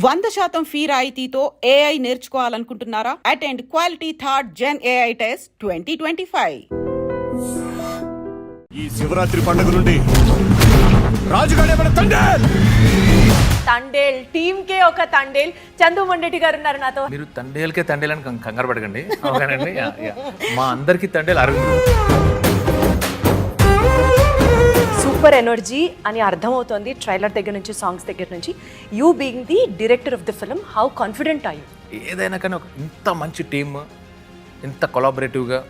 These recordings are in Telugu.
100% ఫీ రాయితీతో ఏఐ నేర్చుకోవాలనుకుంటున్నారా? Attend quality third gen AI test 2025. ఈ శివరాత్రి పండుగ నుండి రాజుగాడే మన తండేల్ తండేల్ టీమ్ కే ఒక తండేల్ చందు మొండెటి గారు ఉన్నారు నాతో. మీరు తండేల్కే తండేల్ అని కంగారు పడకండి. ఓకేనండి, మా అందరికి తండేల్ అరవింద్. సూపర్ ఎనర్జీ అని అర్థమవుతోంది ట్రైలర్ దగ్గర నుంచి, సాంగ్స్ దగ్గర నుంచి. You being the director of the film, how confident are you? ఏదైనా కానీ ఒక ఇంత మంచి టీమ్, ఇంత కొలాబరేటివ్గా,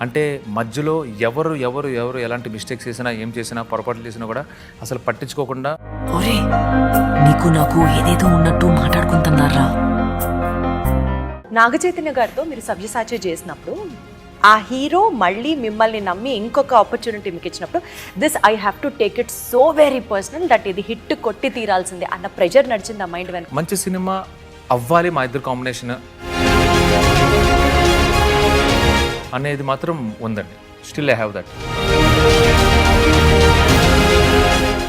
అంటే మధ్యలో ఎవరు ఎవరు ఎవరు ఎలాంటి మిస్టేక్స్ చేసినా, ఏం చేసినా, పొరపాట్లు చేసినా కూడా అసలు పట్టించుకోకుండా. ఒరే, నీకు నాకు ఏదేదో ఉన్నట్టు మాట్లాడుకుంటున్నారా? నాగచైతన్య గారితో మీరు సవ్యసాచి చేసినప్పుడు ఆ హీరో మళ్ళీ మిమ్మల్ని నమ్మి ఇంకొక ఆపర్చునిటీ మీకు ఇచ్చినప్పుడు, this I have to take it so very personal that ఇది హిట్ కొట్టి తీరాల్సిందే అన్న ప్రెజర్ నడిచింది ఆ మైండ్ వెనక. మంచి సినిమా అవ్వాలి మా ఇద్దరు కాంబినేషన్ అనేది మాత్రం ఉందండి. Still I have that.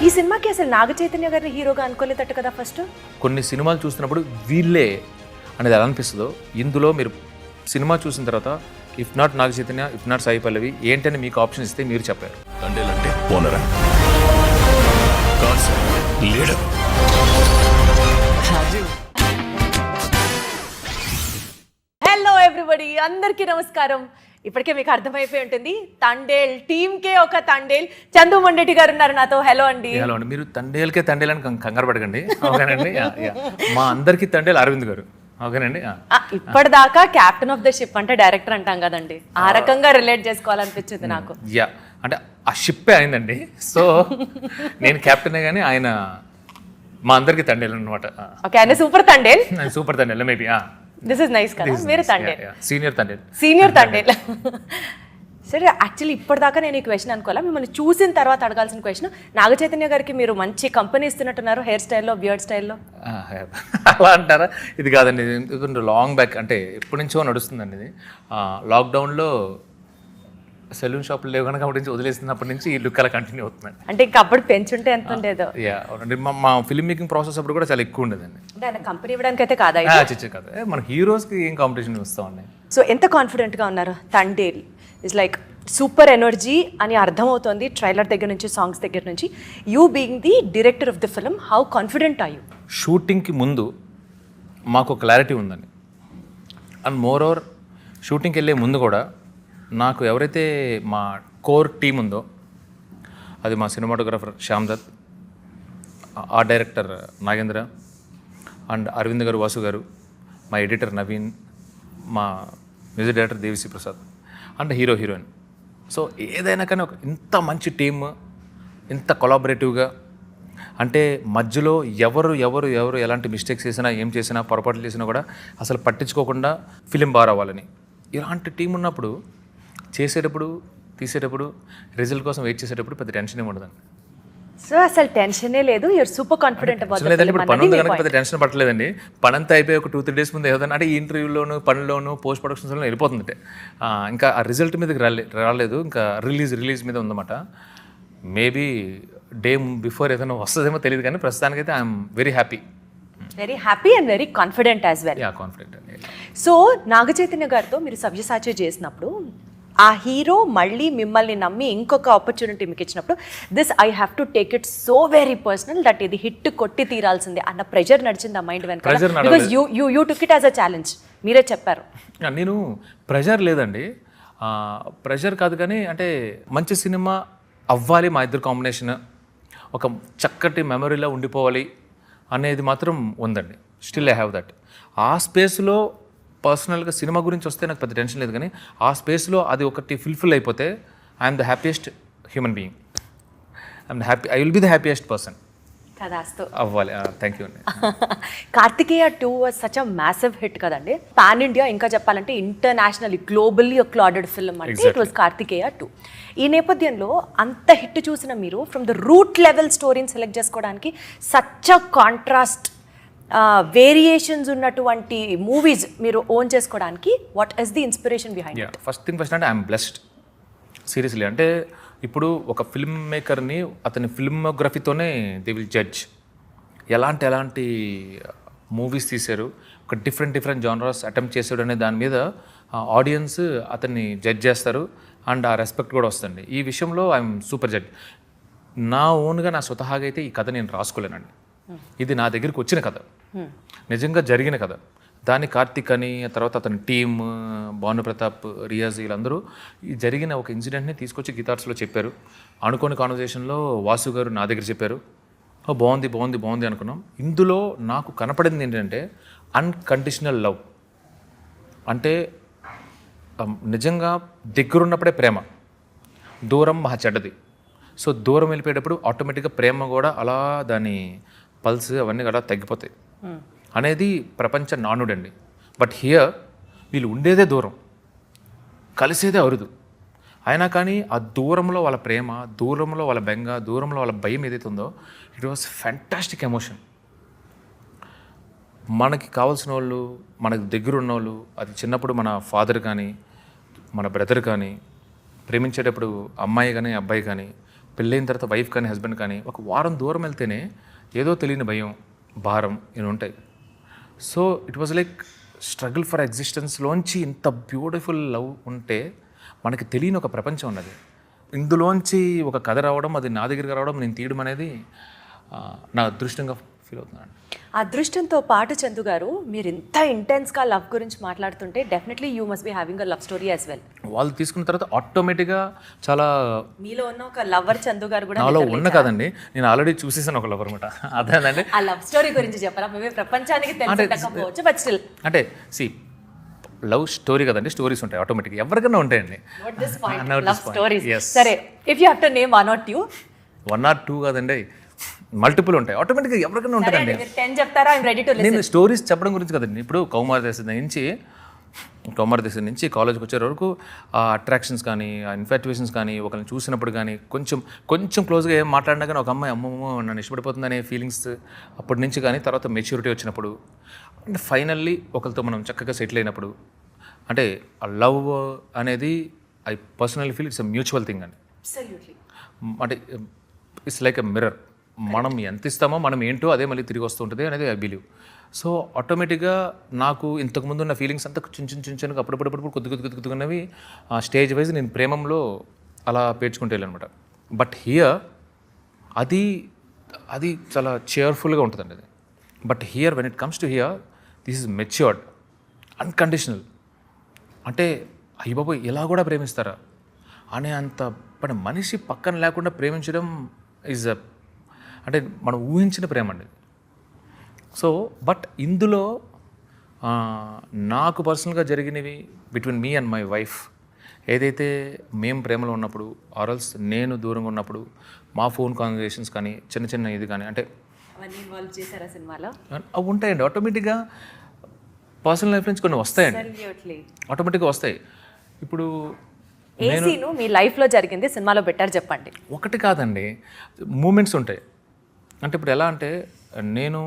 ఈ సినిమాకి అసలు నాగచైతన్య గారిని హీరోగా అనుకోలేదట కదా ఫస్ట్? కొన్ని సినిమాలు చూస్తున్నప్పుడు వీళ్ళే అనేది ఎలా అనిపిస్తుందో, ఇందులో మీరు సినిమా చూసిన తర్వాత if not Naga Chaitanya, if not Sai Pallavi ఏంటని మీకు ఆప్షన్ ఇస్తే మీరు చెప్పారు. తండేల్ అంటే ఓనరా? కాదు సార్, లీడర్. హలో ఎవ్రీబడి, అందరికీ నమస్కారం. ఇప్పటికే మీకు అర్థమైపోయి ఉంటుంది, తండేల్ టీమ్ కే ఒక తండేల్ చందు మొండెటి గారు ఉన్నారు నాతో. హలో అండి. హలో అండి. మీరు తండేల్కే తండేల్ అని కంగారు పడకండి. ఓకేనండి, మా అందరికి తండేల్ అరవింద్ గారు. ఓకేనండి. ఇప్పటిదాకా క్యాప్టెన్ ఆఫ్ ద షిప్ అంటే డైరెక్టర్ అంటాం కదండి, ఆ రకంగా రిలేట్ చేసుకోవాలనిపించింది నాకు. యా, అంటే ఆ షిప్పే అయిందండి. సో నేను క్యాప్టెనే కానీ ఆయన మా అందరికి తండేల్ అనమాట. ఓకే, ఆయన super Thandel. Super Thandel maybe. This is nice కదా, మీరు తండేల్, సీనియర్ తండేల్. సీనియర్ తండేల్. సరే, యాక్చువల్లీ ఇప్పటిదాకా నేను ఈ క్వశ్చన్ అనుకోవాలా, మిమ్మల్ని చూసిన తర్వాత అడగాల్సిన క్వశ్చన్. నాగచైతన్య గారికి మీరు మంచి కంపెనీ ఇస్తున్నట్టున్నారు, హెయిర్ స్టైల్లో, బియర్డ్ స్టైల్లో. అలా అంటారా? ఇది కాదండి, లాంగ్ బ్యాక్, అంటే ఎప్పటి నుంచో నడుస్తుందండి ఇది. లాక్డౌన్లో సెలూన్ షాపులు లేవు కనుక అప్పటి నుంచి వదిలేస్తున్నప్పటి నుంచి ఈ లుక్ అలా కంటిన్యూ అవుతుందండి. అంటే ఇంకా అప్పుడు పెంచుంటే ఎంత ఉండేదో. మా ఫిల్మ్ మేకింగ్ ప్రాసెస్ అప్పుడు కూడా చాలా ఎక్కువ ఉండేదండి. అంటే ఆయన కంపెనీ ఇవ్వడానికి అయితే కాదా? చిచ్చే కాదు, మన హీరోస్కి ఏం కాంపిటీషన్ ఇస్తామండి. సో ఎంత కాన్ఫిడెంట్గా ఉన్నారు? Thandel is like super energy అని అర్థమవుతోంది ట్రైలర్ దగ్గర నుంచి, సాంగ్స్ దగ్గర నుంచి. You being the director of the film, how confident are you? షూటింగ్కి ముందు మాకు క్లారిటీ ఉందండి. అండ్ మోర్ ఓవర్ షూటింగ్కి వెళ్ళే ముందు కూడా నాకు ఎవరైతే మా కోర్ టీం ఉందో, అది మా cinematographer Shyam Dutt, art director Nagendra, and Aravind garu, Vasu garu, మా ఎడిటర్ నవీన్, మా music director Devisri Prasad, and hero heroine. So ఏదైనా కానీ ఒక ఇంత మంచి టీమ్, ఇంత కొలాబరేటివ్గా, అంటే మధ్యలో ఎవరు ఎవరు ఎవరు ఎలాంటి మిస్టేక్స్ చేసినా, ఏం చేసినా, పొరపాట్లు చేసినా కూడా అసలు పట్టించుకోకుండా ఫిలిం బాగా రావాలని, ఇలాంటి టీం ఉన్నప్పుడు చేసేటప్పుడు, తీసేటప్పుడు, రిజల్ట్ కోసం వెయిట్ చేసేటప్పుడు పెద్ద టెన్షన్ ఏమి ఉండదండి. సో అసలు టెన్షనే లేదు, you are super confident about the film. ఇప్పుడు పని ఉంది కనుక పెద్ద టెన్షన్ పట్టలేదండి. పని అంతా అయిపోయి ఒక 2-3 డేస్ ముందు ఏదైనా అంటే ఇంటర్వ్యూలోను, పనిలోను, పోస్ట్ ప్రొడక్షన్స్లో వెళ్ళిపోతుంది. ఇంకా ఆ రిజల్ట్ మీదకి రాలేదు, ఇంకా రిలీజ్ మీద ఉందన్నమాట. మేబీ డే బిఫోర్ ఏదైనా వస్తుందేమో తెలియదు, కానీ ప్రస్తుతానికైతే I'm very happy and very confident as well. Confident అండి. సో నాగచైతన్య గారితో మీరు సవ్యసాచి చేసినప్పుడు, ఆ హీరో మళ్ళీ మిమ్మల్ని నమ్మి ఇంకొక ఆపర్చునిటీ మీకు ఇచ్చినప్పుడు, this I have to take it so very personal that ఇది హిట్ కొట్టి తీరాల్సిందే అన్న ప్రెజర్ నడిచింది ఆ మైండ్ వెనక. Because you took it as a challenge, మీరే చెప్పారు. నేను ప్రెజర్ లేదండి, ప్రెజర్ కాదు, కానీ అంటే మంచి సినిమా అవ్వాలి మా ఇద్దరు కాంబినేషన్, ఒక చక్కటి మెమరీలో ఉండిపోవాలి అనేది మాత్రం ఉందండి. Still I have that. ఆ స్పేస్లో పర్సనల్గా సినిమా గురించి వస్తే నాకు పెద్ద టెన్షన్ లేదు, కానీ ఆ స్పేస్లో అది ఒకటి ఫుల్ఫిల్ అయిపోతే I'm the happiest human being. I will be the happiest person అవ్వాలి. థ్యాంక్ యూ అండి. Karthikeya 2 was such a massive hit కదండి, పాన్ ఇండియా, ఇంకా చెప్పాలంటే ఇంటర్నేషనల్లీ, గ్లోబల్లీ అక్లాడెడ్ ఫిల్మ్ అంటే ఇట్ వాజ్ కార్తికేయ 2. ఈ నేపథ్యంలో అంత హిట్ చూసిన మీరు ఫ్రమ్ ద రూట్ లెవెల్ స్టోరీని సెలెక్ట్ చేసుకోవడానికి, సచ్ అ కాంట్రాస్ట్ వేరియేషన్స్ ఉన్నటువంటి మూవీస్ మీరు ఓన్ చేసుకోవడానికి, what is the inspiration behind it? First thing first అంటే ఐఎమ్ బ్లెస్డ్ సీరియస్లీ. అంటే ఇప్పుడు ఒక ఫిల్మ్ మేకర్ని అతని ఫిల్మోగ్రఫీతోనే దే విల్ జడ్జ్. ఎలాంటి మూవీస్ తీశారు, ఒక డిఫరెంట్ జానరాస్ అటెంప్ట్ చేశాడు అనే దాని మీద ఆడియన్స్ అతన్ని జడ్జ్ చేస్తారు అండ్ ఆ రెస్పెక్ట్ కూడా వస్తుంది. ఈ విషయంలో ఐఎమ్ సూపర్ జడ్జ్. నా ఓన్గా నా స్వతహాగా అయితే ఈ కథ నేను రాసుకోలేనండి. ఇది నా దగ్గరికి వచ్చిన కథ, నిజంగా జరిగిన కథ. దాన్ని కార్తిక్ అని, తర్వాత అతని టీమ్, భానుప్రతాప్, రియాజ్ వీళ్ళందరూ ఈ జరిగిన ఒక ఇన్సిడెంట్ని తీసుకొచ్చి గీతార్స్లో చెప్పారు. అనుకోని కాన్వర్జేషన్లో వాసు గారు నా దగ్గర చెప్పారు. బాగుంది అనుకున్నాం. ఇందులో నాకు కనపడింది ఏంటంటే అన్కండిషనల్ లవ్. అంటే నిజంగా దగ్గరున్నప్పుడే ప్రేమ, దూరం మహా చెడ్డది. సో దూరం వెళ్ళిపోయేటప్పుడు ఆటోమేటిక్గా ప్రేమ కూడా అలా దాని పల్స్ అవన్నీ కూడా తగ్గిపోతాయి అనేది ప్రపంచ నానుడండి. బట్ హియర్ వీళ్ళు ఉండేదే దూరం, కలిసేదే అరుదు. అయినా కానీ ఆ దూరంలో వాళ్ళ ప్రేమ, దూరంలో వాళ్ళ బెంగ, దూరంలో వాళ్ళ భయం ఏదైతే ఉందో, ఇట్ వాస్ ఫ్యాంటాస్టిక్ ఎమోషన్. మనకి కావాల్సిన వాళ్ళు, మనకు దగ్గర ఉన్న వాళ్ళు, అది చిన్నప్పుడు మన ఫాదర్ కానీ మన బ్రదర్ కానీ, ప్రేమించేటప్పుడు అమ్మాయి కానీ అబ్బాయి కానీ, పెళ్ళైన తర్వాత వైఫ్ కానీ హస్బెండ్ కానీ, ఒక వారం దూరం వెళ్తేనే ఏదో తెలియని భయం, భారం ఇవి ఉంటాయి. So it was like struggle for ఎగ్జిస్టెన్స్లోంచి ఇంత బ్యూటిఫుల్ లవ్ ఉంటే మనకి తెలియని ఒక ప్రపంచం ఉన్నది. ఇందులోంచి ఒక కథ రావడం, అది నా దగ్గరికి రావడం, నేను తీయడం అనేది నా అదృష్టంగా ఫీల్ అవుతున్నాను. అదృష్టంతో పాటు చందు గారు, మీరు ఇంత ఇంటెన్స్గా లవ్ గురించి మాట్లాడుతుంటే definitely you must be having a love story as well. వాళ్ళు తీసుకున్న తర్వాత ఆటోమేటిక్గా చాలా మీలో ఉన్న ఒక లవర్ చందు గారు కూడా నాలో ఉన్న కదండి, నేను ఆల్రెడీ చూసేసాను ఒక లవర్ అనమాట. అదేనండి, ఆ లవ్ స్టోరీ గురించి చెప్పరా? మేమే ప్రపంచానికి తెలియకపోవచ్చు, బట్ స్టిల్ అంటే సి లవ్ స్టోరీ కదండి, స్టోరీస్ ఉంటాయి ఆటోమేటిక్గా, ఎవరికైనా ఉంటాయండి. Love stories. సరే, if you have to name 1 or 2. 1 or 2 కాదండి, మల్టిపుల్ ఉంటాయి ఆటోమేటిక్గా, ఎవరికైనా ఉంటాయండి. 10 చెప్తారా? I'm ready to listen. నేను స్టోరీస్ చెప్పడం గురించి కదండి. ఇప్పుడు కౌమార దశ నుంచి కాలేజ్కి వచ్చే వరకు ఆ అట్రాక్షన్స్ కానీ, ఆ ఇన్ఫాక్చుయేషన్స్ కానీ, ఒకరిని చూసినప్పుడు కానీ, కొంచెం క్లోజ్గా ఏం మాట్లాడినా కానీ ఒక అమ్మాయి అమ్మమ్మ నన్ను ఇష్టపడిపోతుందనే ఫీలింగ్స్ అప్పటి నుంచి కానీ, తర్వాత మెచ్యూరిటీ వచ్చినప్పుడు, అంటే ఫైనల్లీ ఒకరితో మనం చక్కగా సెటిల్ అయినప్పుడు, అంటే ఆ లవ్ అనేది I personally feel it's a mutual thing అండి. అంటే ఇట్స్ లైక్ ఎ మిర్రర్. మనం ఎంత ఇస్తామో, మనం ఏంటో అదే మళ్ళీ తిరిగి వస్తూ ఉంటుంది అనేది ఐ బిలీవ్. సో ఆటోమేటిక్గా నాకు ఇంతకుముందు ఉన్న ఫీలింగ్స్ అంతా చిన్న అప్పుడప్పుడు కొద్దిగా స్టేజ్ వైజ్ నేను ప్రేమంలో అలా పేర్చుకుంటూ వెళ్ళానమాట. బట్ హియర్ అది చాలా చేర్ఫుల్గా ఉంటుందండి అది. But here when it comes to hear, this is matured, unconditional. అంటే అయ్య బాబోయ్ ఇలా కూడా ప్రేమిస్తారా అనే అంత మనిషి పక్కన లేకుండా ప్రేమించడం ఈజ్ అంటే మనం ఊహించిన ప్రేమ అండి. సో బట్ ఇందులో నాకు పర్సనల్గా జరిగినవి between me and my wife, ఏదైతే మేము ప్రేమలో ఉన్నప్పుడు ఆర్ఎల్స్ నేను దూరంగా ఉన్నప్పుడు మా ఫోన్ కాన్వర్జేషన్స్ కానీ, చిన్న ఇది కానీ, అంటే అవి ఉంటాయండి ఆటోమేటిక్గా. పర్సనల్ లైఫ్ నుంచి కొన్ని వస్తాయండి, ఆటోమేటిక్గా వస్తాయి. ఇప్పుడు మీ లైఫ్లో జరిగింది సినిమాలో బెటర్ చెప్పండి. ఒకటి కాదండి, మూమెంట్స్ ఉంటాయి. అంటే ఇప్పుడు ఎలా అంటే, నేను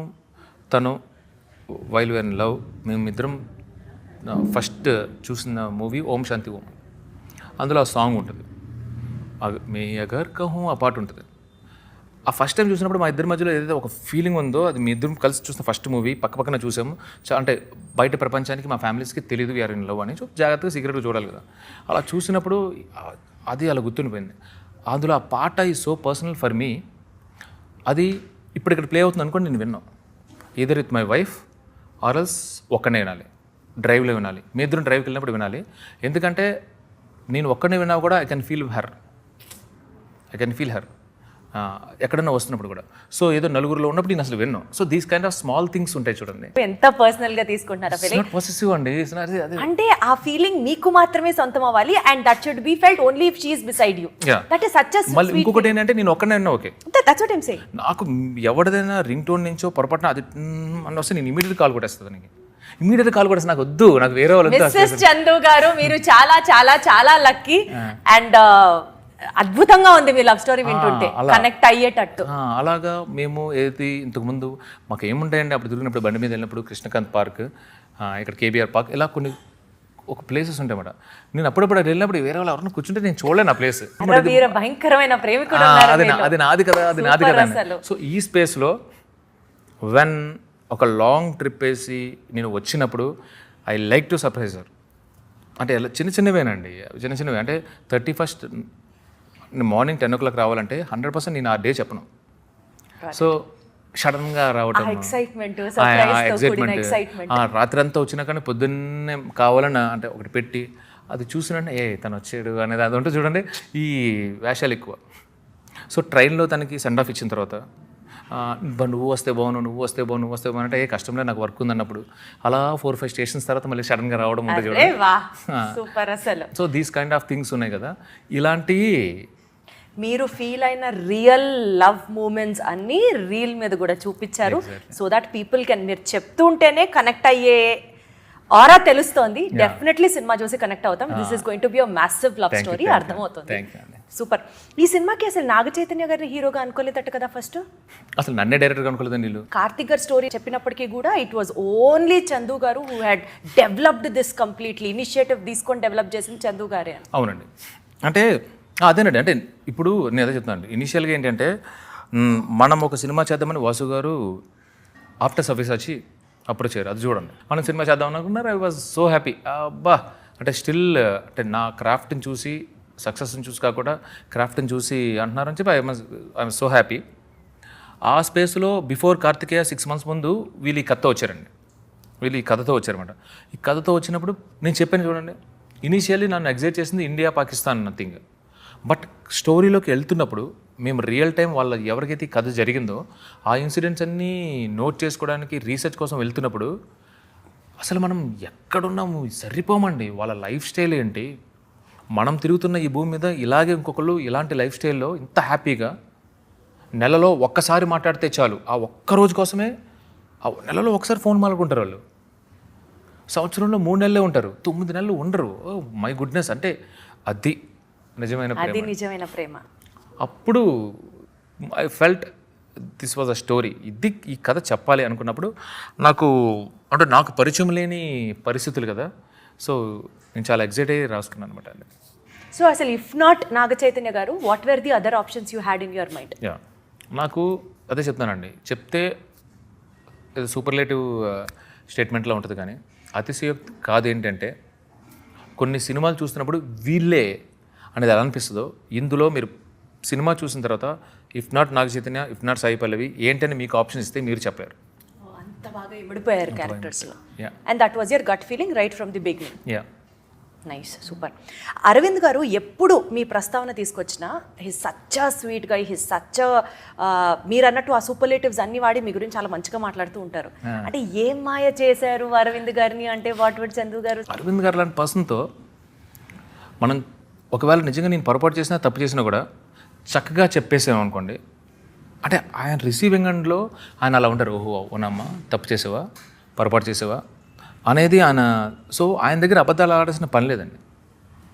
తను వైల్ వేర్ ఇన్ లవ్, మేమిద్దరం ఫస్ట్ చూసిన మూవీ ఓం శాంతి ఓం. అందులో ఆ సాంగ్ ఉంటుంది, మే అగర్ కహూ ఆ పాట ఉంటుంది. ఆ ఫస్ట్ టైం చూసినప్పుడు మా ఇద్దరి మధ్యలో ఏదైతే ఒక ఫీలింగ్ ఉందో, అది మీ ఇద్దరం కలిసి చూసిన ఫస్ట్ మూవీ, పక్కన చూసాము. అంటే బయట ప్రపంచానికి, మా ఫ్యామిలీస్కి తెలియదు వీఆర్ ఇన్ లవ్ అని. జాగ్రత్తగా సీక్రెట్గా చూడాలి కదా. అలా చూసినప్పుడు అది అలా గుర్తుండిపోయింది. అందులో ఆ పాట is so personal for me. అది ఇప్పుడు ఇక్కడ ప్లే అవుతుంది అనుకోండి, నేను విన్నాను ఈదర్ విత్ మై వైఫ్ ఆర్ఎల్స్ ఒక్కనే వినాలి, డ్రైవ్లో వినాలి. మీ ఇద్దరం డ్రైవ్కి వెళ్ళినప్పుడు వినాలి. ఎందుకంటే నేను ఒక్కనే విన్నా కూడా ఐ కెన్ ఫీల్ హర్ ఎక్కడన్నా వస్తున్నప్పుడు కూడా. సో ఏదో నలుగురిలో ఉన్నప్పుడు నేను అసలు విన్నాను. So these kind of small things ఉంటాయి చూడండి. ఎంత పర్సనల్గా తీసుకుంటారా ఫీలింగ్? పొసెసివ్ అండి. అంటే ఆ ఫీలింగ్ మీకు మాత్రమే సొంతం అవ్వాలి, and that should be felt only if she is beside you. That is such a sweet. మళ్ళీ ఇంకొకటి ఏంటంటే, నేను ఒక్కనే విన్నా okay, that's what I am saying. నాకు ఎవరిదైనా రింగ్ టోన్ నుంచో పొరపాటున అది అని వస్తే నేను ఇమీడియట్ కాల్ కొట్టేస్తుంది. నాకు వద్దు, నాకు వేరే వాళ్ళు. మిస్సెస్ చందు గారు, మీరు చాలా చాలా చాలా లక్కీ. అండ్ అద్భుతంగా ఉంది మీ లవ్ స్టోరీ వింటుంటే, కనెక్ట్ అయ్యేటట్టు. అలాగా మేము ఏది ఇంతకుముందు మాకు ఏముంటాయండి, అప్పుడు తిరిగినప్పుడు బండి మీద వెళ్ళినప్పుడు కృష్ణకాంత్ పార్క్, ఇక్కడ కేబీఆర్ పార్క్, ఇలా కొన్ని ఒక ప్లేసెస్ ఉంటాయి అన్నమాట. నేను అప్పుడప్పుడు వెళ్ళినప్పుడు వేరే వాళ్ళు ఎవరైనా కూర్చుంటే నేను చూడలేను ఆ ప్లేస్. భయంకరమైన ప్రేమికుడు, అది నాది కదా. సో ఈ స్పేస్లో వెన్ ఒక లాంగ్ ట్రిప్ వేసి నేను వచ్చినప్పుడు I like to surprise her. అంటే ఎలా చిన్నవేనండి, చిన్నవే. అంటే 31st మార్నింగ్ 10 o'clock రావాలంటే 100% నేను ఆ డే చెప్పను. సో సడన్గా రావటం, ఎక్సైట్మెంట్ రాత్రి అంతా వచ్చినా కానీ పొద్దున్నే కావాలన్న అంటే ఒకటి పెట్టి అది చూసినంటే తను వచ్చాడు అనేది అది ఉంటుంది చూడండి. ఈ వేషాలు ఎక్కువ. సో ట్రైన్లో తనకి సెండ్ ఆఫ్ ఇచ్చిన తర్వాత నువ్వు వస్తే బాగున్నావు అంటే కష్టంలో నాకు వర్క్ ఉందన్నప్పుడు అలా 4-5 స్టేషన్స్ తర్వాత మళ్ళీ సడన్గా రావడం ఉంటుంది చూడండి. So these kind of things ఉన్నాయి కదా. ఇలాంటి మీరు ఫీల్ అయిన రియల్ లవ్ మూమెంట్స్ అన్నీ రీల్ మీద కూడా చూపించారు. సో దట్ పీపుల్ కెన్, మీరు చెప్తుంటేనే కనెక్ట్ అయ్యే ఆరా తెలుస్తోంది. డెఫినెట్లీ సినిమా చూసి కనెక్ట్ అవుతాం. This is going to be a massive love story. అర్థమవుతుంది. సూపర్. ఈ సినిమాకి అసలు నాగ చైతన్య గారిని హీరోగా అనుకోలేదట కదా ఫస్ట్? అసలు నన్నే డైరెక్టర్గా అనుకోలేదు వీళ్ళు. కార్తిక్ గారి స్టోరీ చెప్పినప్పటికీ కూడా ఇట్ వాజ్ ఓన్లీ చందు గారు who had developed this completely. Initiative తీసుకొని డెవలప్ చేసింది చందు గారే. అవునండి. అంటే అదేనండి. అంటే ఇప్పుడు నేను అదే చెప్తాను. ఇనిషియల్గా ఏంటంటే మనం ఒక సినిమా చేద్దామని వాసు గారు ఆఫ్టర్ సర్వీస్ వచ్చి అప్రోచ్ అయ్యారు. అది చూడండి, మనం సినిమా చేద్దాం అనుకున్నారు. I was so happy. అబ్బా అంటే స్టిల్ అంటే నా క్రాఫ్ట్ని చూసి, సక్సెస్ని చూసి కాకుండా క్రాఫ్ట్ని చూసి అంటున్నారని చెప్పి ఐఎమ్ సో హ్యాపీ. ఆ స్పేస్లో బిఫోర్ కార్తికేయ 6 months ముందు వీళ్ళు ఈ కథతో వచ్చారండి. వీళ్ళు ఈ కథతో వచ్చారన్నమాట. ఈ కథతో వచ్చినప్పుడు నేను చెప్పాను చూడండి, ఇనీషియల్లీ నన్ను ఎగ్జైట్ చేసింది ఇండియా పాకిస్తాన్ నథింగ్. బట్ స్టోరీలోకి వెళ్తున్నప్పుడు మేము రియల్ టైం వాళ్ళ ఎవరికైతే కథ జరిగిందో ఆ ఇన్సిడెంట్స్ అన్నీ నోట్ చేసుకోవడానికి రీసెర్చ్ కోసం వెళ్తున్నప్పుడు అసలు మనం ఎక్కడున్నాము సరిపోమండి. వాళ్ళ లైఫ్ స్టైల్ ఏంటి, మనం తిరుగుతున్న ఈ భూమి మీద ఇలాగే ఇంకొకళ్ళు ఇలాంటి లైఫ్ స్టైల్లో ఇంత హ్యాపీగా నెలలో ఒక్కసారి మాట్లాడితే చాలు. ఆ ఒక్క రోజు కోసమే నెలలో ఒకసారి ఫోన్ మాట్లాడుకుంటారు వాళ్ళు. సంవత్సరంలో 3 నెలలే ఉంటారు, 9 నెలలు ఉండరు. My goodness. అంటే అది నిజమైన ప్రేమ. అప్పుడు I felt this was a story. ఈ కథ చెప్పాలి అనుకున్నప్పుడు నాకు పరిచయం లేని పరిస్థితులు కదా. సో నేను చాలా ఎగ్జైట్ అయ్యి రాసుకున్నాను అనమాట. సో అసలు ఇఫ్ నాట్ నాగ చైతన్య గారు, what where the other options you had in your mind? నాకు అదే చెప్తానండి. చెప్తే సూపర్లేటివ్ స్టేట్మెంట్లో ఉంటుంది కానీ అతిశయోక్తి కాదు. ఏంటంటే కొన్ని సినిమాలు చూస్తున్నప్పుడు వీళ్ళే అనేది ఎలా అనిపిస్తుందో, ఇందులో మీరు సినిమా చూసిన తర్వాత if not Naga Chaitanya, if not Sai Pallavi ఏంటని మీకు ఆప్షన్ ఇస్తే మీరు చెప్పారు. అంత బాగా ఇమిడిపోయారు క్యారెక్టర్స్లో. And that was your gut feeling right from the beginning. Nice, super. Aravind garu ఎప్పుడు మీ ప్రస్తావన తీసుకొచ్చినా హిస్ సచ్ స్వీట్ గా, హిస్ సచ్ మీరు అన్నట్టు ఆ సూపర్లేటివ్స్ అన్ని వాడి మీ గురించి చాలా మంచిగా మాట్లాడుతూ ఉంటారు. అంటే ఏం మాయ చేశారు అరవింద్ గారిని? అంటే వాట్ వుడ్ చందు గారు? అరవింద్ గారు లాంటి పర్సన్తో మనం ఒకవేళ నిజంగా నేను పొరపాటు చేసినా తప్పు చేసినా కూడా చక్కగా చెప్పేసాం అనుకోండి. అంటే ఆయన రిసీవింగ్ ఎండ్లో ఆయన అలా ఉంటారు. ఓహో అవునమ్మా, తప్పు చేసావా, పొరపాటు చేసావా అనేది ఆయన. సో ఆయన దగ్గర అబద్ధాలు ఆడాల్సిన పని లేదండి.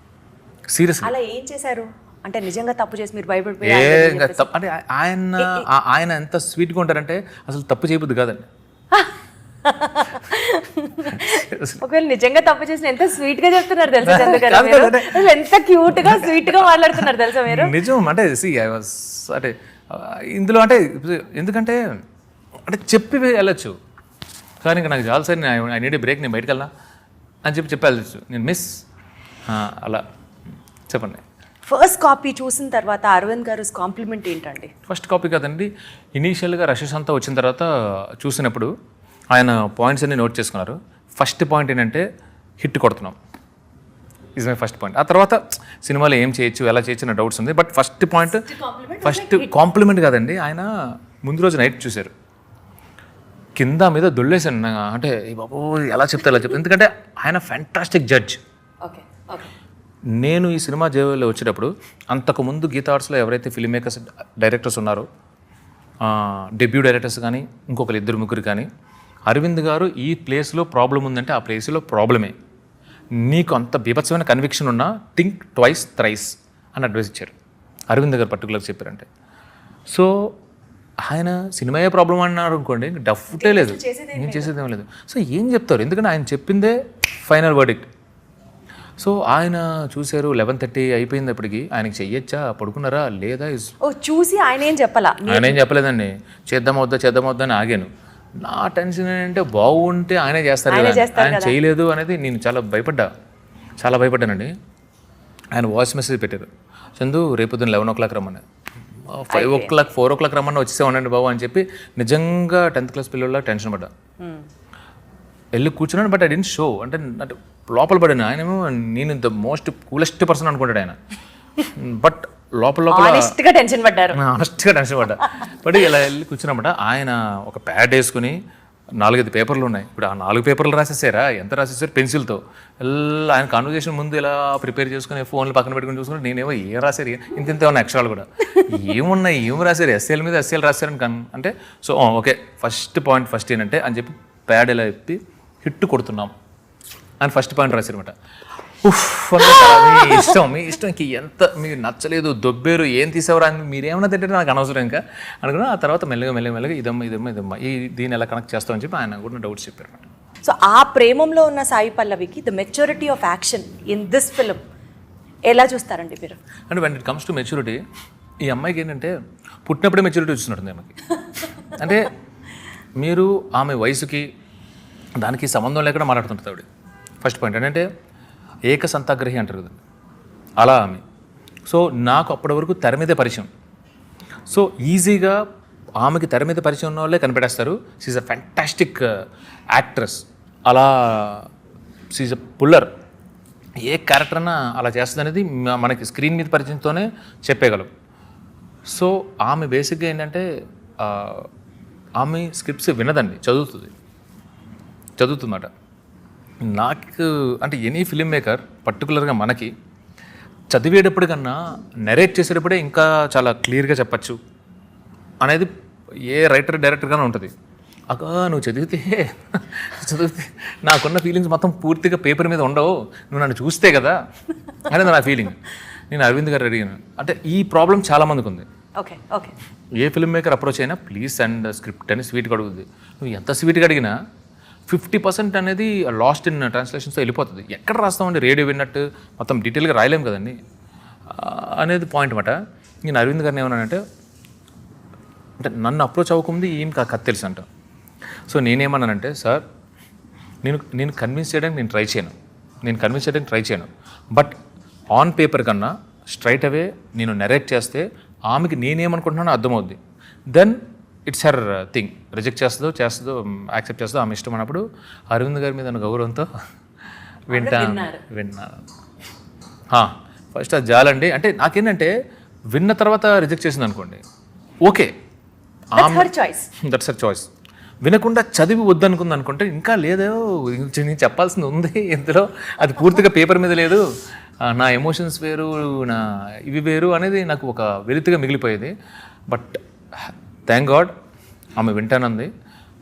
సీరియస్లీ. అలా ఏం చేశారు అంటే నిజంగా తప్పు చేసి మీరు భయపడిపోయి? అంటే ఆయన ఎంత స్వీట్గా ఉంటారంటే అసలు తప్పు చేయబుద్ది కాదండి. ఒకవేళ నిజంగా తప్పు చేసిన ఎంత స్వీట్ గా చెప్తున్నారు తెలుసా చందు గారు? ఎంత క్యూట్ గా స్వీట్ గా మాట్లాడుతున్నారు తెలుసా మీరు? నిజం. అంటే అంటే ఇందులో అంటే ఎందుకంటే అంటే చెప్పి వెళ్ళచ్చు, కానీ ఇంకా నాకు చాలా సార్ ఐ నీడ్ బ్రేక్, నేను బయటకు వెళ్ళా అని చెప్పి వెళ్ళచ్చు. నేను మిస్ అలా చెప్పండి. ఫస్ట్ కాపీ చూసిన తర్వాత అరవింద్ గారు కాంప్లిమెంట్ ఏంటండి? ఫస్ట్ కాపీ కదండి, ఇనీషియల్గా రషెస్ అంతా వచ్చిన తర్వాత చూసినప్పుడు ఆయన పాయింట్స్ అన్ని నోట్ చేసుకున్నారు. ఫస్ట్ పాయింట్ ఏంటంటే హిట్ కొడుతున్నాం, ఈజ్ మై ఫస్ట్ పాయింట్. ఆ తర్వాత సినిమాలో ఏం చేయొచ్చు, ఎలా చేయొచ్చు నా డౌట్స్ ఉంది. But first point, first complement కాదండి. ఆయన ముందు రోజు నైట్ చూశారు, కింద మీద దొల్లేసాను. అంటే బాబు ఎలా చెప్తా ఎందుకంటే ఆయన ఫ్యాంటాస్టిక్ జడ్జ్. నేను ఈ సినిమా జేవోలో వచ్చేటప్పుడు అంతకుముందు గీతా ఆర్ట్స్లో ఎవరైతే ఫిల్మ్ మేకర్స్, డైరెక్టర్స్ ఉన్నారో, డెబ్యూ డైరెక్టర్స్ కానీ ఇంకొకరు 2-3 కానీ, అరవింద్ గారు ఈ ప్లేస్లో ప్రాబ్లం ఉందంటే ఆ ప్లేస్లో ప్రాబ్లమే, నీకు అంత బీభత్సమైన కన్విక్షన్ ఉన్నా థింక్ ట్వైస్ థ్రైస్ అని అడ్వైస్ ఇచ్చారు. అరవింద్ గారు పర్టికులర్గా చెప్పారంటే. సో ఆయన సినిమాయే ప్రాబ్లం అన్నారు అనుకోండి, డఫ్టే లేదు, నేను చేసేదేం లేదు. సో ఏం చెప్తారు, ఎందుకంటే ఆయన చెప్పిందే ఫైనల్ వర్డిక్ట్. సో ఆయన చూశారు, 11:30 అయిపోయింది. అప్పటికి ఆయనకి చెయ్యొచ్చా, పడుకున్నారా లేదా చూసి ఆయన ఏం చెప్పాలా? ఆయన ఏం చెప్పలేదండి. చేద్దామవుద్దా అని ఆగాను. నా టెన్షన్ ఏంటంటే బాగుంటే ఆయనే చేస్తారు ఆయనే కదా, చేస్తారు ఆయన చేయలేదు అనేది నేను చాలా భయపడ్డానండి. ఆయన వాయిస్ మెసేజ్ పెట్టారు, చందు రేపు 11 o'clock రమ్మని, 5 o'clock 4 o'clock రమ్మని వచ్చేసేవాడండి బాబు అని చెప్పి నిజంగా 10th class పిల్లల టెన్షన్ పడ్డా. వెళ్ళి కూర్చున్నాను, బట్ ఐ డెంట్ షో. అంటే లోపల పడాను. ఆయనేమో నేను ద మోస్ట్ కూలెస్ట్ పర్సన్ అనుకుంటాడు ఆయన, బట్ లోపల ఆనెస్ట్గా టెన్షన్ పడ్డారు. ఆనెస్ట్గా టెన్షన్ పడ్డా. బట్ ఇలా వెళ్ళి కూర్చున్నమాట. ఆయన ఒక ప్యాడ్ వేసుకుని 4-5 పేపర్లు ఉన్నాయి. ఇప్పుడు ఆ 4 పేపర్లు రాసేసారా, ఎంత రాసేసారు పెన్సిల్తో. ఇలా ఆయన కాన్వర్జేషన్ ముందు ఇలా ప్రిపేర్ చేసుకుని ఫోన్లు పక్కన పెట్టుకుని చూసుకుని నేనేమో ఏం రాశారు, ఇంత ఉన్న అక్షరాలు కూడా ఏమున్నాయి, ఏం రాశారు, ఎస్ఏల మీద ఎస్ఏలు రాశారని అంటే. సో ఓకే, ఫస్ట్ ఏంటంటే అని చెప్పి ప్యాడ్ ఇలా చెప్పి హిట్ కొడుతున్నాం అని ఫస్ట్ పాయింట్ రాశారనమాట. మీ ఇష్టం ఇంక ఎంత మీకు నచ్చలేదు, దొబ్బేరు, ఏం తీసేవరా అని మీరేమన్నా తింటే నాకు అనవసరం ఇంకా అనుకున్నా. ఆ తర్వాత మెల్లగా ఇదమ్మా దీన్ని ఎలా కనెక్ట్ చేస్తామని చెప్పి ఆయన కూడా డౌట్స్ చెప్పారు. సో ఆ ప్రేమంలో ఉన్న సాయి పల్లవికి the maturity of action in this film ఎలా చూస్తారండి మీరు? అంటే when it comes to maturity, ఈ అమ్మాయికి ఏంటంటే పుట్టినప్పుడే మెచ్యూరిటీ వచ్చినట్టుంది ఆమెకి. అంటే మీరు ఆమె వయసుకి దానికి సంబంధం లేకుండా మాట్లాడుతుంటుంది ఆవిడ. ఫస్ట్ పాయింట్ ఏంటంటే ఏకసంతాగ్రహి అంటారు కదా, అలా ఆమె. సో నాకు అప్పటి వరకు తెర మీదే పరిచయం. సో ఈజీగా ఆమెకి తెర మీద పరిచయం ఉన్న వాళ్ళే కనిపెట్టేస్తారు. She's a fantastic actress. అలా షీఈ్ అ పుల్లర్. ఏ క్యారెక్టర్ అన్నా అలా చేస్తుంది అనేది మనకి స్క్రీన్ మీద పరిచయంతోనే చెప్పేయగలం. సో ఆమె బేసిక్గా ఏంటంటే ఆమె స్క్రిప్ట్స్ వినదండి, చదువుతుందన్నమాట. నాకు అంటే ఎనీ ఫిలిం మేకర్ పర్టికులర్గా మనకి చదివేటప్పటికన్నా నెరేట్ చేసేటప్పుడే ఇంకా చాలా క్లియర్గా చెప్పచ్చు అనేది ఏ రైటర్ డైరెక్టర్గానే ఉంటుంది. అక్క నువ్వు చదివితే నాకున్న ఫీలింగ్స్ మొత్తం పూర్తిగా పేపర్ మీద ఉండవు, నువ్వు నన్ను చూస్తే కదా అనేది నా ఫీలింగ్. నేను అరవింద్ గారు అడిగాను. అంటే ఈ ప్రాబ్లం చాలామందికి ఉంది. Okay okay, a film maker approach అయినా ప్లీజ్ సెండ్ స్క్రిప్ట్ అని స్వీట్గా అడుగుతుంది. నువ్వు ఎంత స్వీట్గా అడిగినా 50% అనేది లాస్ట్ ఇన్ ట్రాన్స్లేషన్స్తో వెళ్ళిపోతుంది. ఎక్కడ రాస్తామండి, రేడియో విన్నట్టు మొత్తం డీటెయిల్గా రాయలేము కదండి అనేది పాయింట్ అన్నమాట. నేను అరవింద్ గారిని ఏమన్నానంటే, అంటే నన్ను అప్రోచ్ అవ్వకముందు ఏం కథ తెలుసు అంట. సో నేనేమన్నానంటే, సార్ నేను కన్విన్స్ చేయడానికి నేను కన్విన్స్ చేయడానికి ట్రై చేయను, బట్ ఆన్ పేపర్ కన్నా స్ట్రైట్ అవే నేను నెరేట్ చేస్తే ఆమెకి నేనేమనుకుంటున్నానో అర్థమవుద్ది. Then it's her thing. Reject చేస్తుందో యాక్సెప్ట్ చేస్తుందో ఆమె ఇష్టం అన్నప్పుడు అరవింద్ గారి మీద గౌరవంతో విన్నాను. ఫస్ట్ అది జాలండి. అంటే నాకేంటంటే విన్న తర్వాత రిజెక్ట్ చేసింది అనుకోండి, ఓకే, దట్స్ హర్ చాయిస్. వినకుండా చదివి వద్దనుకుంది అనుకుంటే ఇంకా లేదో నేను చెప్పాల్సింది ఉంది ఇందులో, అది పూర్తిగా పేపర్ మీద లేదు, నా ఎమోషన్స్ వేరు, నా ఇవి వేరు అనేది నాకు ఒక వెలితిగా మిగిలిపోయేది. బట్ థ్యాంక్ గాడ్ ఆమె వింటానంది.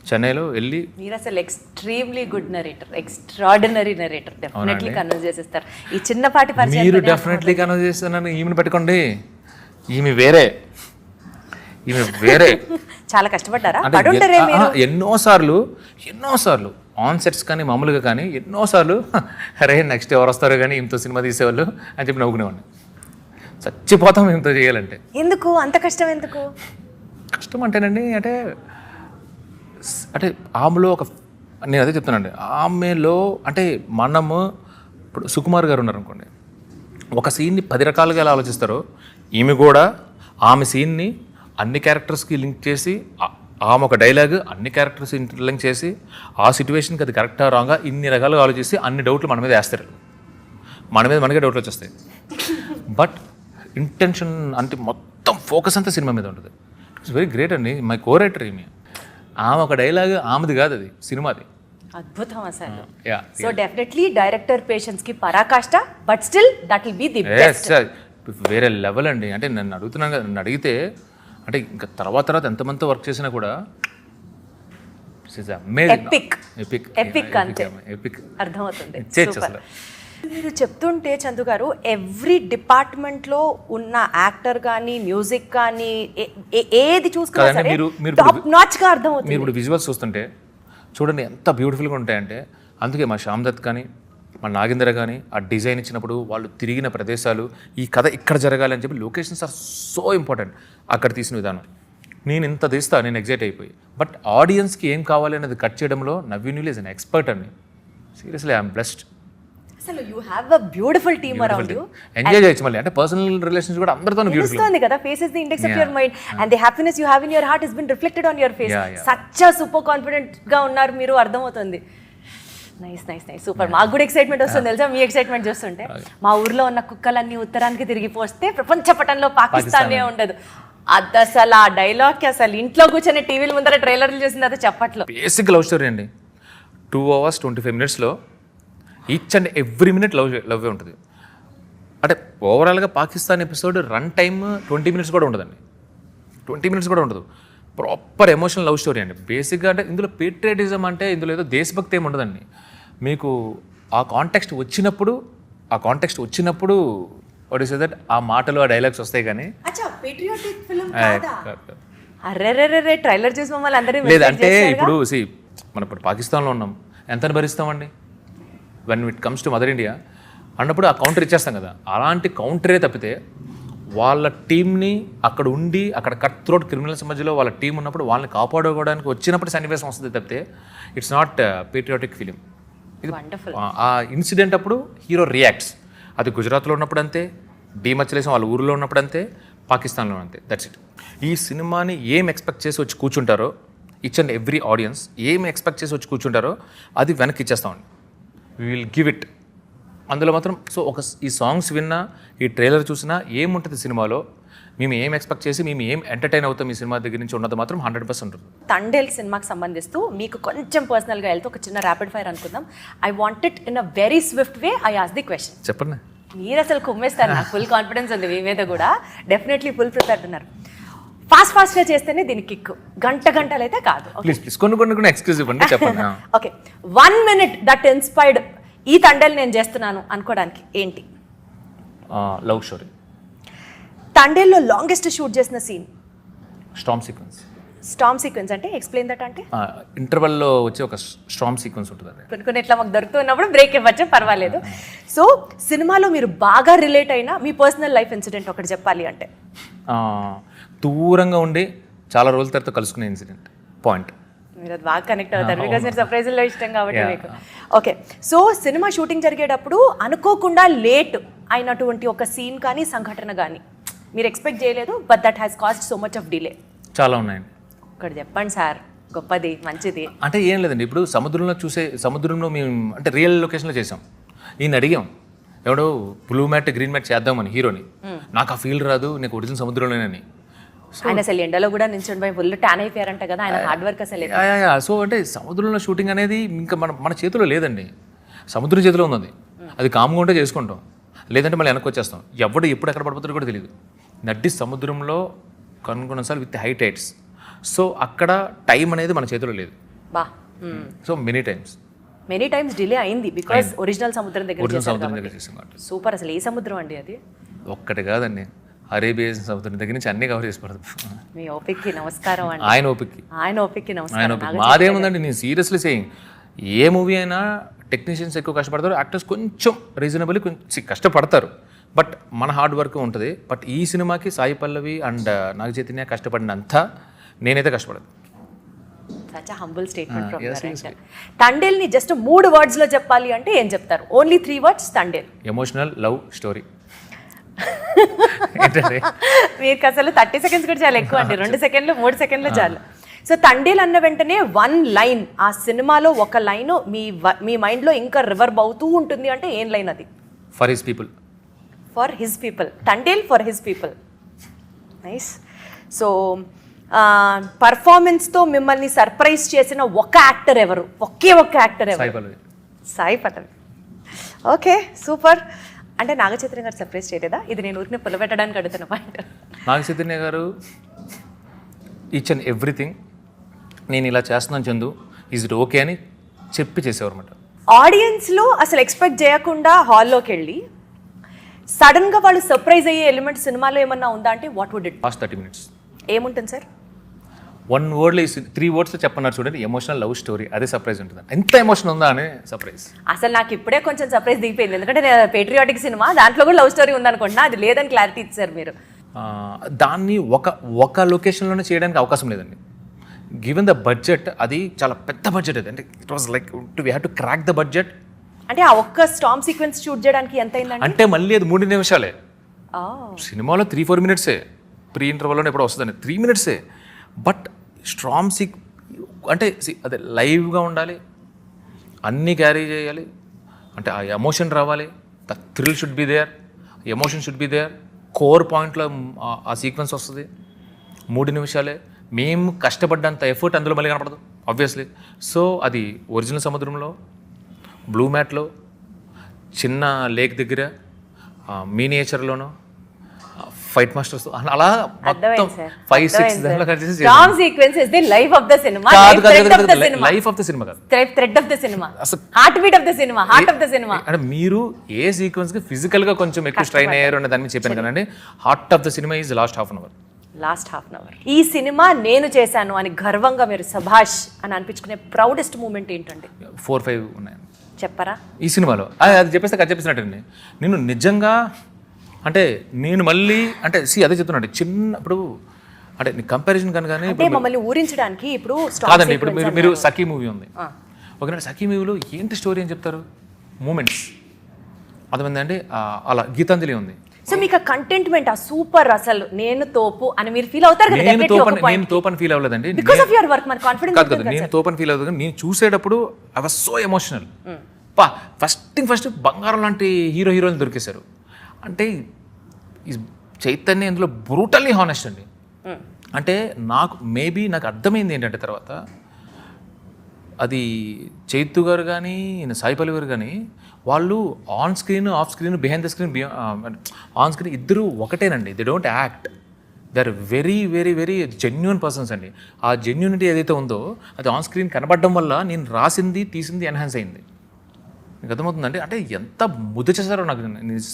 చెన్నైలో వెళ్ళి మీరు అసలు extremely good narrator, extraordinary narrator, definitely converse చేసేస్తారు. ఈ చిన్నపాటి పరిచయం మీరు డెఫినెట్లీ కన్వర్స్ చేస్తానని ఈమెను పెట్టుకోండి. ఈమె వేరే చాలా కష్టపడ్డారా? ఎన్నోసార్లు ఆన్ సెట్స్ కానీ మామూలుగా కానీ ఎన్నోసార్లు అరే నెక్స్ట్ ఎవరు వస్తారో కానీ ఇంతో సినిమా తీసేవాళ్ళు అని చెప్పి నవ్వుకునేవాడిని. చచ్చిపోతాం ఇంతో చేయాలంటే. ఎందుకు అంత కష్టం? ఎందుకు కష్టం అంటేనండి, అంటే ఆమెలో నేను అదే చెప్తానండి, ఆమెలో అంటే మనము ఇప్పుడు సుకుమార్ గారు ఉన్నారు అనుకోండి, ఒక సీన్ని 10 రకాలుగా ఎలా ఆలోచిస్తారో ఈమె కూడా ఆమె సీన్ని అన్ని క్యారెక్టర్స్కి లింక్ చేసి, ఆమె ఒక డైలాగ్ అన్ని క్యారెక్టర్స్ ఇంటర్లింక్ చేసి ఆ సిచ్యువేషన్కి అది కరెక్టా రాంగా ఇన్ని రకాలుగా ఆలోచిస్తే అన్ని డౌట్లు మన మీద వేస్తారు. మనకే డౌట్లు వచ్చేస్తాయి. బట్ ఇంటెన్షన్ అంటే మొత్తం ఫోకస్ అంతా సినిమా మీద ఉంటుంది. ఇట్స్ వెరీ గ్రేట్ అండి. మై కో-రైటర్ ఈమె. ఆమె ఒక డైలాగ్ ఆమెది కాదు, అది సినిమాది. అద్భుతం అసలు. సో డెఫినెట్లీ డైరెక్టర్ పేషెన్స్ కి పరాకాష్ట, but still that will be the best. వేరే లెవెల్ అండి. అంటే నన్ను అడుగుతున్నాను కదా, నన్ను అడిగితే అంటే ఇంకా తర్వాత ఎంతమందితో వర్క్ చేసినా కూడా అర్థమవుతుంది. మీరు చెప్తుంటే చందు గారు, ఎవ్రీ డిపార్ట్మెంట్లో ఉన్న యాక్టర్ కానీ మ్యూజిక్ కానీ ఏది చూసుకున్నా సరే టాప్ నాచ్ గా అర్థమవుతుంది. మీరు ఇప్పుడు విజువల్స్ చూస్తుంటే చూడండి ఎంత బ్యూటిఫుల్గా ఉంటాయంటే. అందుకే మా శ్యామ్ దత్ కానీ మా నాగేంద్ర కానీ ఆ డిజైన్ ఇచ్చినప్పుడు వాళ్ళు తిరిగిన ప్రదేశాలు, ఈ కథ ఇక్కడ జరగాలి అని చెప్పి లొకేషన్స్ ఆర్ సో ఇంపార్టెంట్. అక్కడ తీసిన విధానం, నేను ఇంత తీస్తా, నేను ఎగ్జైట్ అయిపోయి. బట్ ఆడియన్స్కి ఏం కావాలి అనేది కట్ చేయడంలో నవీన్ ఈజ్ అన్ ఎక్స్పర్ట్ అండి. Seriously I'm blessed. అసలు you have a beautiful team around you. Enjoy చేయొచ్చు మళ్ళీ. అంటే పర్సనల్ రిలేషన్స్ కూడా అందరితో బ్యూటిఫుల్. తెలుస్తుంది కదా, face is the index of your mind and the happiness you have in your heart has been reflected on your face. Such super confident గా ఉన్నారు మీరు, అర్థమవుతుంది. Nice nice nice, super. మాకు కూడా ఎక్సైట్మెంట్ వస్తుంది తెలుసా మీ ఎక్సైట్మెంట్ చూస్తుంటే. మా ఊర్లో ఉన్న కుక్కలన్నీ ఉత్తరానికి తిరిగి పోస్తే ప్రపంచ పటంలో పాకిస్తానే ఉండదు. అది అసలు ఆ డైలాగ్కి అసలు ఇంట్లో కూర్చొని టీవీల ముందర ట్రైలర్లు చూసింది అది చెప్పట్లో. బేసిక్ లవ్ స్టోరీ అండి. 2 hours 25 minutes each and every minute love ఉంటుంది. అంటే ఓవరాల్గా Pakistan episode run time 20 minutes కూడా ఉండదండి. 20 minutes కూడా ఉండదు. ప్రాపర్ ఎమోషనల్ లవ్ స్టోరీ అండి. బేసిక్గా అంటే ఇందులో పేట్రియటిజం అంటే ఇందులో ఏదో దేశభక్తి ఏమి ఉండదండి. మీకు ఆ కాంటెక్స్ట్ వచ్చినప్పుడు వాట్ ఈస్ దట్, ఆ మాటలు ఆ డైలాగ్స్ వస్తాయి. కానీ అర్రే ట్రైలర్ చూసి మమ్మల్ని అందరూ లేదంటే ఇప్పుడు మనం ఇప్పుడు పాకిస్తాన్లో ఉన్నాం, ఎంత భరిస్తామండి when it comes to mother India అన్నప్పుడు ఆ కౌంటర్ ఇచ్చేస్తాం కదా. అలాంటి కౌంటరే తప్పితే వాళ్ళ టీంని అక్కడ ఉండి అక్కడ కట్ త్రోట్ క్రిమినల్స్ మధ్యలో వాళ్ళ టీం ఉన్నప్పుడు వాళ్ళని కాపాడుకోవడానికి వచ్చినప్పుడు సన్నివేశం వస్తుంది తప్పితే ఇట్స్ నాట్ పేట్రియాటిక్ ఫిలిం. ఇది ఆ ఇన్సిడెంట్ అప్పుడు హీరో రియాక్ట్స్. అది గుజరాత్లో ఉన్నప్పుడు అంతే, డీమచ్చలేసం వాళ్ళ ఊరిలో ఉన్నప్పుడు అంతే, పాకిస్తాన్లో అంతే. That's it. ఈ సినిమాని ఏం ఎక్స్పెక్ట్ చేసి వచ్చి కూర్చుంటారో ఈచ్ అండ్ ఎవ్రీ ఆడియన్స్ ఏం ఎక్స్పెక్ట్ చేసి వచ్చి కూర్చుంటారో అది వెనక్కి ఇచ్చేస్తామండి. We will give it. అందులో మాత్రం ఈ సాంగ్స్ విన్నా, ఈ ట్రైలర్ చూసినా ఏముంటుంది సినిమాలో, మేము ఏం ఎక్స్పెక్ట్ చేసి మేము ఏం ఎంటర్టైన్ అవుతాం ఈ సినిమా దగ్గర నుంచి ఉన్నది మాత్రం 100% ఉంటుంది. తండేల్ సినిమాకి సంబంధిస్తూ మీకు కొంచెం పర్సనల్గా వెళ్తే ఒక చిన్న ర్యాపిడ్ ఫైర్ అనుకుందాం. I want it in a very Swift way. I ask the question. చెప్పండి. మీరు అసలు కుమ్మేస్తారు, నాకు ఫుల్ కాన్ఫిడెన్స్ ఉంది మీ మీద కూడా. డెఫినెట్లీ ఫుల్ ప్రిపేర్డ్ ఉన్నారు. ఫాస్ట్గా చేస్తేనే దీనికి కిక్, గంటలు అయితే కాదు. ప్లీజ్ కొన్ని ఎక్స్క్యూజ్ ఇవ్వండి, చెప్పండి. ఓకే, 1 minute దట్ ఇన్స్పైర్డ్ ఈ తండేల్ నేను చేస్తున్నాను అనుకోవడానికి ఏంటి? Love story. తండేల్లో లాంగెస్ట్ షూట్ చేసిన సీన్? స్టామ్ సీక్వెన్స్ అంటే ఎక్స్ప్లెయిన్ దట్. అంటే ఇంటర్వెల్లో వచ్చి ఒక స్టామ్ సీక్వెన్స్ ఉంటుంది. కొన్ని ఇట్లా మాకు దొరుకుతున్నప్పుడు బ్రేక్ ఇవ్వచ్చు, పర్వాలేదు. సో సినిమాలో మీరు బాగా రిలేట్ అయిన మీ పర్సనల్ లైఫ్ ఇన్సిడెంట్ ఒకటి చెప్పాలి అంటే? దూరంగా ఉండి చాలా రోజుల తర్వాత కలుసుకునే ఇన్సిడెంట్ పాయింట్. మీరు అది బాగా కనెక్ట్ అవుతారు బికాస్ మీరు సర్ప్రైజ్లో ఇష్టం కాబట్టి మీకు. ఓకే, సో సినిమా షూటింగ్ జరిగేటప్పుడు అనుకోకుండా లేట్ అయినటువంటి ఒక సీన్ కానీ సంఘటన కానీ మీరు ఎక్స్పెక్ట్ చేయలేదు, but that has cost so much of delay? చాలా ఉన్నాయండి. ఒకటి చెప్పండి సార్, గొప్పది, మంచిది. అంటే ఏం లేదండి, ఇప్పుడు సముద్రంలో మేము అంటే రియల్ లొకేషన్లో చేసాం. ఈయన అడిగాం, ఎవడో బ్లూ మ్యాట్ గ్రీన్ మ్యాట్ చేద్దామని హీరోని. నాకు ఆ ఫీల్ రాదు, నీకు ఒరిజినల్ సముద్రంలోనేని. ఆయన అసలు ఎండలో కూడా నిల్చొని పోయి ఫుల్ ట్యాన్ అయిపోయారంట కదా, ఆయన హార్డ్ వర్క్ అసలు. సో అంటే సముద్రంలో షూటింగ్ అనేది ఇంకా మన చేతిలో లేదండి, సముద్రం చేతిలో ఉంది. అది కామ్గా ఉంటే చేసుకుంటాం, లేదంటే మళ్ళీ వెనక్కి వచ్చేస్తాం. ఎవడు ఎప్పుడు ఎక్కడ పడిపోతారో కూడా తెలియదు. నడ్డి సముద్రంలో కొన్నిసార్లు విత్ హై టైడ్స్. సో అక్కడ టైం అనేది మన చేతిలో లేదు. బా. సో మెనీ టైమ్స్ డిలే అయింది బికాస్ ఒరిజినల్ సముద్రం దగ్గర చేసాం. సూపర్. అసలు ఏ సముద్రం అండి అది? ఒక్కటి కాదండి, అరేబియన్ సముద్రం దగ్గర నుంచి అన్ని కవర్ చేసి పడదు. మీ ఓపిక్కి నమస్కారం అండి. ఆయన ఓపిక్కి నమస్కారం. మాదేముందండి, నేను సీరియస్లీ సేయింగ్, ఏ మూవీ అయినా టెక్నీషియన్స్ ఎక్కువ కష్టపడతారు, యాక్టర్స్ కొంచెం రీజనబుల్లీ కొంచెం కష్టపడతారు, బట్ మన హార్డ్ వర్క్ ఉంటుంది. బట్ ఈ సినిమాకి సాయి పల్లవి అండ్ నాగ చైతన్య కష్టపడినంత నేనైతే కష్టపడదు. Such humble statement from director. తండేల్ని జస్ట్ 3 words లో చెప్పాలి అంటే ఏం చెప్తారు? Only 3 words. Thandel emotional love story. మీకు అసలు 30 seconds కూడా చాలా ఎక్కువ అండి. 2 seconds 3 seconds చాలు. సో తండేల్ అన్న వెంటనే 1 line, ఆ సినిమాలో ఒక లైన్ మీ మైండ్లో ఇంకా రివర్బ్ అవుతూ ఉంటుంది అంటే ఏం లైన్ అది? For his people. Thandel for his people. Nice. So పర్ఫార్మెన్స్తో మిమ్మల్ని సర్ప్రైజ్ చేసిన ఒక యాక్టర్ ఎవరు? ఒకే ఒక్క యాక్టర్ ఎవరు? సాయి పల్లవి. Okay, super. అంటే నాగ చైతన్య గారు సర్ప్రైజ్ చేయలేదా? ఇది నేను ఊరిని పుల్లబెట్టడానికి అడుగుతున్న పాయింట్. నాగ చైతన్య గారు ఈచ్ అండ్ ఎవ్రీథింగ్ నేను ఇలా చేస్తున్నాను చందు, ఈజ్ ఇట్ ఓకే అని చెప్పి చేసేవారు అనమాట. ఆడియన్స్లో అసలు ఎక్స్పెక్ట్ చేయకుండా హాల్లోకి వెళ్ళి సడన్గా వాళ్ళు సర్ప్రైజ్ అయ్యే ఎలిమెంట్ సినిమాలో ఏమన్నా ఉందా అంటే what would it? Last 30 minutes ఏముంటుంది సార్? 1 word 3 words చెప్పన్నారు చూడండి, ఎమోషనల్ లవ్ స్టోరీ. అదే సర్ప్రైజ్ ఉంటుంది. ఎంత ఎమోషన్ ఉందా అనే సర్ప్రైజ్. అసలు నాకు ఇప్పుడే కొంచెం సర్ప్రైజ్ దిగిపోయింది, ఎందుకంటే పేట్రియాటిక్ సినిమా దాంట్లో కూడా లవ్ స్టోరీ ఉందనుకుంటున్నా, అది లేదని క్లారిటీ ఇచ్చారు మీరు. దాన్ని ఒక లొకేషన్లోనే చేయడానికి అవకాశం లేదండి. గివెన్ ద బడ్జెట్, అది చాలా పెద్ద బడ్జెట్ అది. అంటే it was like we have to crack the budget. అంటే ఆ ఒక్క స్టామ్ సీక్వెన్స్ షూట్ చేయడానికి ఎంత అయిందండి? అంటే మళ్ళీ అది 3 నిమిషాలే. సినిమాలో 3-4 మినిట్సే, ప్రీ ఇంటర్వల్లో ఎప్పుడో వస్తుందండి, 3 మినిట్సే. బట్ స్ట్రామ్ అంటే అదే లైవ్గా ఉండాలి, అన్నీ క్యారీ చేయాలి, అంటే ఆ ఎమోషన్ రావాలి, the thrill should be there, emotion should be there. Core పాయింట్లో ఆ సీక్వెన్స్ వస్తుంది, 3 నిమిషాలే. మేము కష్టపడ్డంత ఎఫర్ట్ అందులో మళ్ళీ కనపడదు ఆబ్వియస్లీ. సో అది ఒరిజినల్ సముద్రంలో, బ్లూ మ్యాట్లో, చిన్న లేక్ దగ్గర, మినియేచర్లోనూ, ఫైట్ మాస్టర్స్, అలా మొత్తం 5-6 దాంట్లో కలిసి storm sequence is the life of the cinema. Life of the cinema కాదు, thread of the cinema, heart beat of the cinema, heart of the cinema. అంటే మీరు ఏ సీక్వెన్స్ కి ఫిజికల్ గా కొంచెం ఎక్కువ స్ట్రైన్ అయ్యారు అనే దాన్ని చెప్పాను కదండి. Heart of the cinema is last half an hour. ఈ సినిమా నేను చేశాను అని గర్వంగా మీరు సభాష్ అని అనిపించుకునే ప్రౌడెస్ట్ మూమెంట్ ఏంటండి? 4-5 ఉన్నాయండి చెప్పరా ఈ సినిమాలో. అది చెప్పేస్తే అది చెప్పేసినట్టండి. నేను నిజంగా అంటే నేను మళ్ళీ అంటే అదే చెప్తున్నాను, చిన్నప్పుడు అంటే కంపారిజన్ కనుకనే అంటే మమ్మల్ని ఊరించడానికి ఇప్పుడు కాదండి. ఇప్పుడు మీరు సఖీ మూవీ ఉంది, ఓకేనా? సఖీ మూవీలో ఏంటి స్టోరీ అని చెప్తారు, మూమెంట్స్, అర్థమైందండి. అలా గీతాంజలి ఉంది. సో మీకు ఆ కంటెంట్మెంట్, ఆ సూపర్, అసలు నేను తోపు అని మీరు ఫీల్ అవుతారు కదా? నేను తోపని ఫీల్ అవ్వలేదండి, బికాజ్ ఆఫ్ యువర్ వర్క్. మన కాన్ఫిడెన్స్ కాదు కదా, నేను తోపని ఫీల్ అవుతుంది. నేను చూసేటప్పుడు I was so emotional. First బంగారం లాంటి హీరోయిన్లు దొరికేశారు. అంటే ఈ చైతన్య ఇందులో బ్రూటల్లీ హానెస్ట్ అండి. అంటే నాకు అర్థమైంది ఏంటంటే తర్వాత, అది చైతు గారు కానీ సాయిపల్లి గారు కానీ వాళ్ళు on screen, off screen, behind the screen, on screen ఇద్దరు ఒకటేనండి. They don't act, they are very very very genuine persons అండి. ఆ జెన్యూనిటీ ఏదైతే ఉందో అది ఆన్ స్క్రీన్ కనబడడం వల్ల నేను రాసింది తీసింది ఎన్హాన్స్ అయింది. మీకు అర్థమవుతుందండి. అంటే ఎంత ముద్ద చేశారో నాకు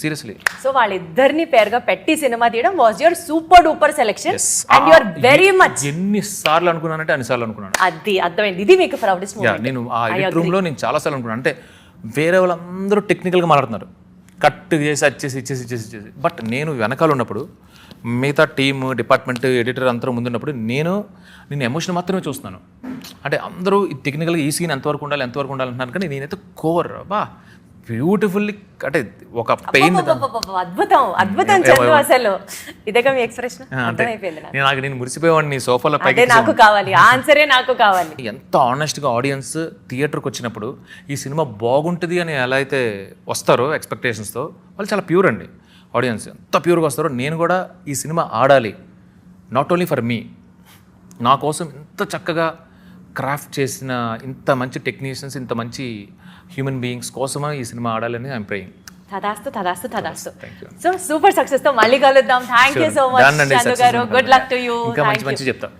సీరియస్లీ. సో వాళ్ళిద్దరిని పేరుగా పెట్టి సినిమా తీయడం was your super duper selection and you are very much. ఎన్నిసార్లు అనుకున్నానంటే అన్నిసార్లు అనుకున్నాను. అది అర్థమైంది, ఇది మీకు ప్రౌడెస్ట్ మూమెంట్. నేను ఆ ఎడిట్ రూమ్లో నేను చాలాసార్లు అనుకున్నాను. అంటే వేరే వాళ్ళందరూ టెక్నికల్గా మాట్లాడుతున్నారు, కట్ చేసి ఇచ్చేసి. బట్ నేను వెనకాల ఉన్నప్పుడు, మిగతా టీమ్, డిపార్ట్మెంట్, ఎడిటర్ అందరూ ముందున్నప్పుడు నేను ఎమోషన్ మాత్రమే చూస్తున్నాను. అంటే అందరూ టెక్నికల్గా ఈ సీన్ ఎంతవరకు ఉండాలి అంటున్నారు, కానీ నేనైతే కోర్ బ్యూటిఫుల్లీ, అంటే ఒక పెయిన్. అద్భుతం చందు, అసలు ఇదేగా మీ ఎక్స్ప్రెషన్. నేను మురిసిపోయేవాడిని సోఫాలో పైకి. నాకు కావాలి ఆన్సరే, నాకు కావాలి. ఎంత ఆనెస్ట్గా ఆడియన్స్ థియేటర్కి వచ్చినప్పుడు ఈ సినిమా బాగుంటుంది అని ఎలా అయితే వస్తారో ఎక్స్పెక్టేషన్స్తో, వాళ్ళు చాలా ప్యూర్ అండి. ఆడియన్స్ ఎంత ప్యూర్గా వస్తారో, నేను కూడా ఈ సినిమా ఆడాలి, నాట్ ఓన్లీ ఫర్ మీ, నా కోసం ఇంత చక్కగా క్రాఫ్ట్ చేసిన ఇంత మంచి టెక్నీషియన్స్, ఇంత మంచి హ్యూమన్ బీయింగ్స్ కోసమే ఈ సినిమా ఆడాలని ఐఎమ్ ప్రేయింగ్. తదాస్తు. సో సూపర్ సక్సెస్ తో మళ్ళీ కలుద్దాం. Thank you so much Chandu garu. Good luck to you. ఇంకా మంచి చెప్తా.